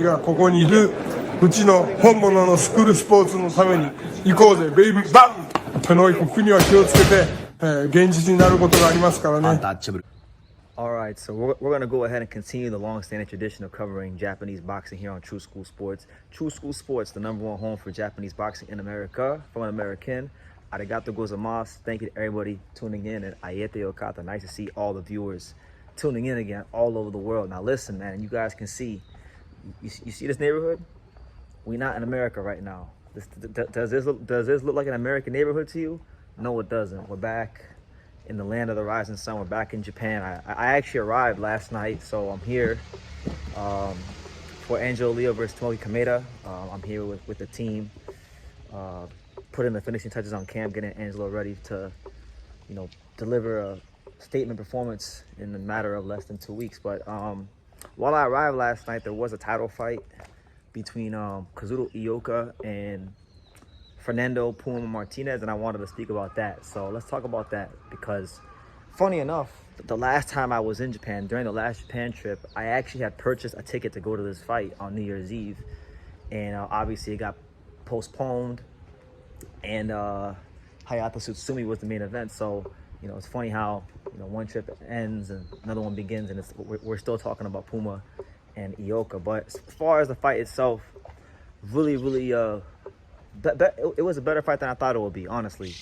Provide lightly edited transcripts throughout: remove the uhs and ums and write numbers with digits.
がここにいるうちの本物のスクールスポーツのために行こうぜベイビーバンこの国は気をつけて、現実になることがありますからね。Alright, so we're going to go ahead and continue the long-standing tradition of covering Japanese boxing here on True School Sports. True School Sports, the #1 home for Japanese boxing in America. From an American, arigato gozaimasu. Thank you to everybody tuning in. And ayete okata. Nice to see all the viewers tuning in again all over the world. Now listen, man, you guys can see, you see this neighborhood? We're not in America right now. Does this look like an American neighborhood to you? No, it doesn't. We're back in the land of the rising sun. We're back in Japan. I actually arrived last night, so I'm here for Angelo Leo versus Tomoki Kameda. I'm here with the team, putting the finishing touches on camp, getting Angelo ready to, deliver a statement performance in a matter of less than 2 weeks. But while I arrived last night, there was a title fight between Kazuto Ioka and Fernando Puma Martinez, and I wanted to speak about that. So let's talk about that, because funny enough, the last time I was in Japan, during the last Japan trip, I actually had purchased a ticket to go to this fight on New Year's Eve, and obviously it got postponed, and Hayato Tsutsumi was the main event. So it's funny how one trip ends and another one begins, and we're still talking about Puma and Ioka. But as far as the fight itself, really it was a better fight than I thought it would be, honestly.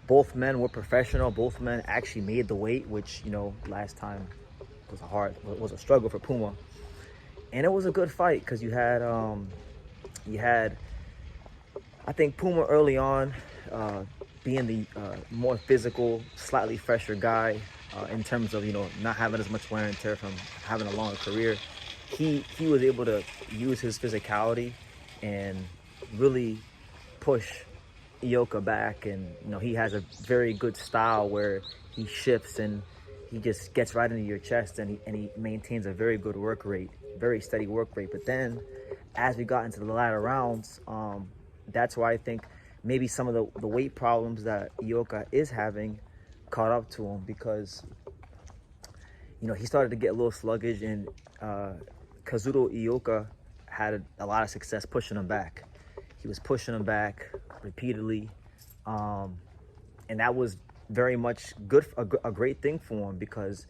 Both men were professional. Both men actually made the weight, which last time was a struggle for Puma. And it was a good fight because you had I think Puma early on, being the more physical, slightly fresher guy, in terms of not having as much wear and tear from having a longer career. He was able to use his physicality and really push Ioka back, and he has a very good style where he shifts and he just gets right into your chest, and he maintains a very good work rate, very steady work rate. But then as we got into the latter rounds, that's why I think maybe some of the weight problems that Ioka is having caught up to him, because he started to get a little sluggish, and Kazuto Ioka had a lot of success pushing him back. He was pushing him back repeatedly, and that was very much a great thing for him, because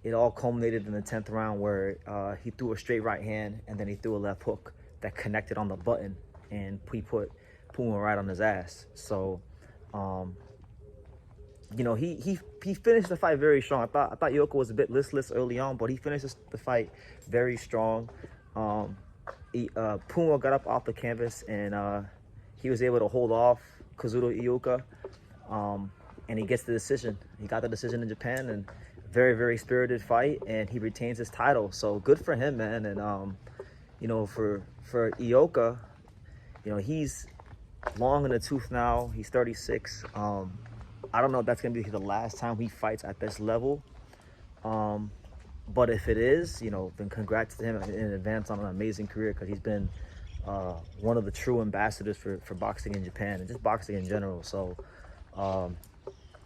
it all culminated in the 10th round where he threw a straight right hand, and then he threw a left hook that connected on the button, and he put Puma right on his ass. So he finished the fight very strong. I thought Ioka was a bit listless early on, but he finished the fight very strong. Puma got up off the canvas, and he was able to hold off Kazuto Ioka, and he gets the decision. He got the decision in Japan, and very, very spirited fight, and he retains his title. So good for him, man. And for Ioka, he's long in the tooth now. He's 36. I don't know if that's gonna be the last time he fights at this level. But if it is, then congrats to him in advance on an amazing career, because he's been one of the true ambassadors for boxing in Japan and just boxing in general. So,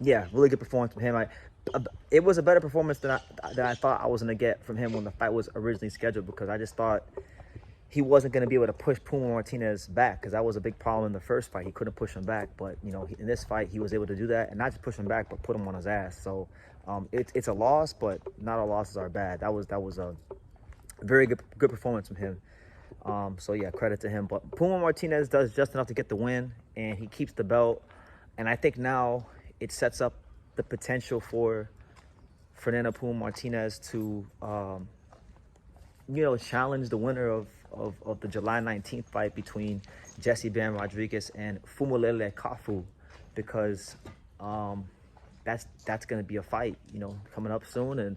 yeah, really good performance from him. It was a better performance than I thought I was going to get from him when the fight was originally scheduled, because I just thought he wasn't going to be able to push Puma Martinez back, because that was a big problem in the first fight. He couldn't push him back, but in this fight he was able to do that, and not just push him back, but put him on his ass. So it's a loss, but not all losses are bad. That was a very good performance from him. So yeah, credit to him. But Puma Martinez does just enough to get the win, and he keeps the belt. And I think now it sets up the potential for Fernando Puma Martinez to challenge the winner of the July 19th fight between Jesse Bam Rodriguez and Fumulele Kafu, because that's going to be a fight, coming up soon. And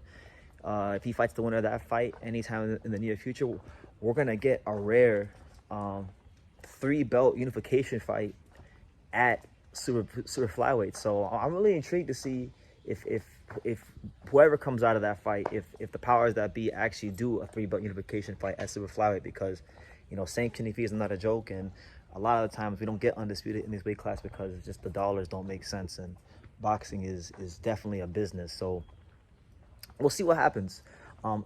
if he fights the winner of that fight anytime in the near future, we're going to get a rare 3-belt unification fight at super flyweight. So I'm really intrigued to see if whoever comes out of that fight, if the powers that be actually do a 3-belt unification fight at super flyweight, because sanctioning fees are not a joke, and a lot of the times we don't get undisputed in this weight class because it's just the dollars don't make sense, and boxing is definitely a business. So we'll see what happens.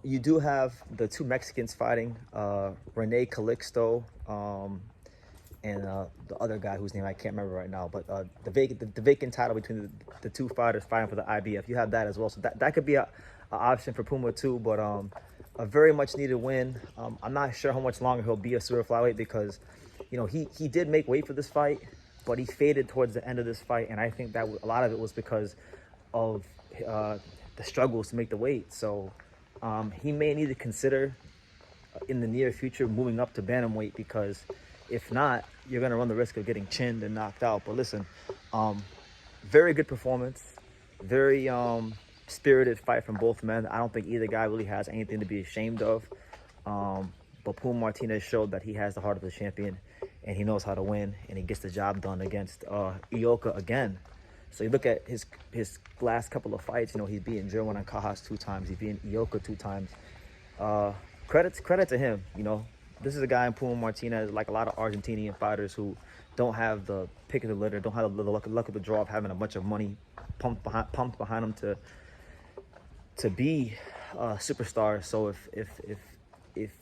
You do have the two Mexicans fighting, Rene Calixto, and the other guy whose name I can't remember right now. But the vacant title between the two fighters fighting for the IBF, you have that as well. So that could be a option for Puma too. But a very much needed win. I'm not sure how much longer he'll be a super flyweight because, you know, he did make weight for this fight, but he faded towards the end of this fight, and I think that a lot of it was because of the struggles to make the weight. So he may need to consider in the near future moving up to bantamweight, because if not, you're going to run the risk of getting chinned and knocked out. But listen, very good performance, very spirited fight from both men. I don't think either guy really has anything to be ashamed of. But Puma Martinez showed that he has the heart of the champion, and he knows how to win, and he gets the job done against Ioka again. So you look at his last couple of fights, you know, he's beaten Jerwin and Cajas 2 times. He's beaten Ioka 2 times. Credit to him, you know. This is a guy in Puma Martinez, like a lot of Argentinian fighters who don't have the pick of the litter, don't have the luck of the draw of having a bunch of money pumped behind them to be superstars. So if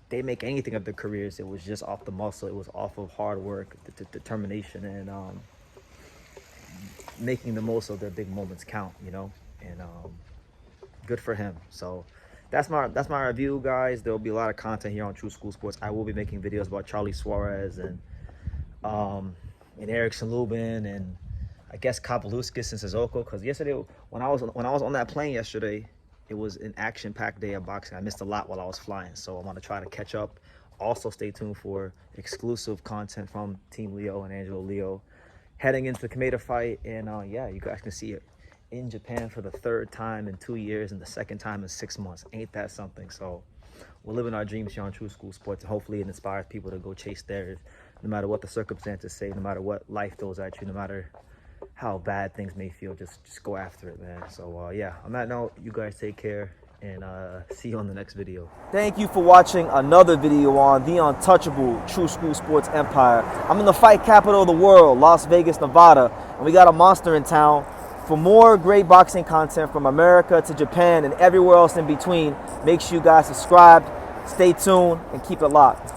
they make anything of their careers, it was just off the muscle. It was off of hard work, determination, and making the most of their big moments count, you know. And good for him. So that's my review, guys. There will be a lot of content here on True School Sports. I will be making videos about Charlie Suarez and Erickson Lubin and I guess Kapeluskas and Sissoko, because yesterday when I was on that plane yesterday, it was an action-packed day of boxing. I missed a lot while I was flying, so I want to try to catch up. Also, stay tuned for exclusive content from Team Leo and Angelo Leo heading into the Kameda fight. And yeah, you guys can see it in Japan for the 3rd time in 2 years and the 2nd time in 6 months. Ain't that something? So we're living our dreams here on True School Sports, and hopefully it inspires people to go chase theirs, no matter what the circumstances say, no matter what life throws at you, no matter how bad things may feel. Just go after it, man. So yeah, on that note, you guys take care, and see you on the next video. Thank you for watching another video on the untouchable True School Sports empire. I'm in the fight capital of the world, Las Vegas, Nevada, and we got a monster in town. For more great boxing content from America to Japan and everywhere else in between, make sure you guys subscribe, stay tuned, and keep it locked.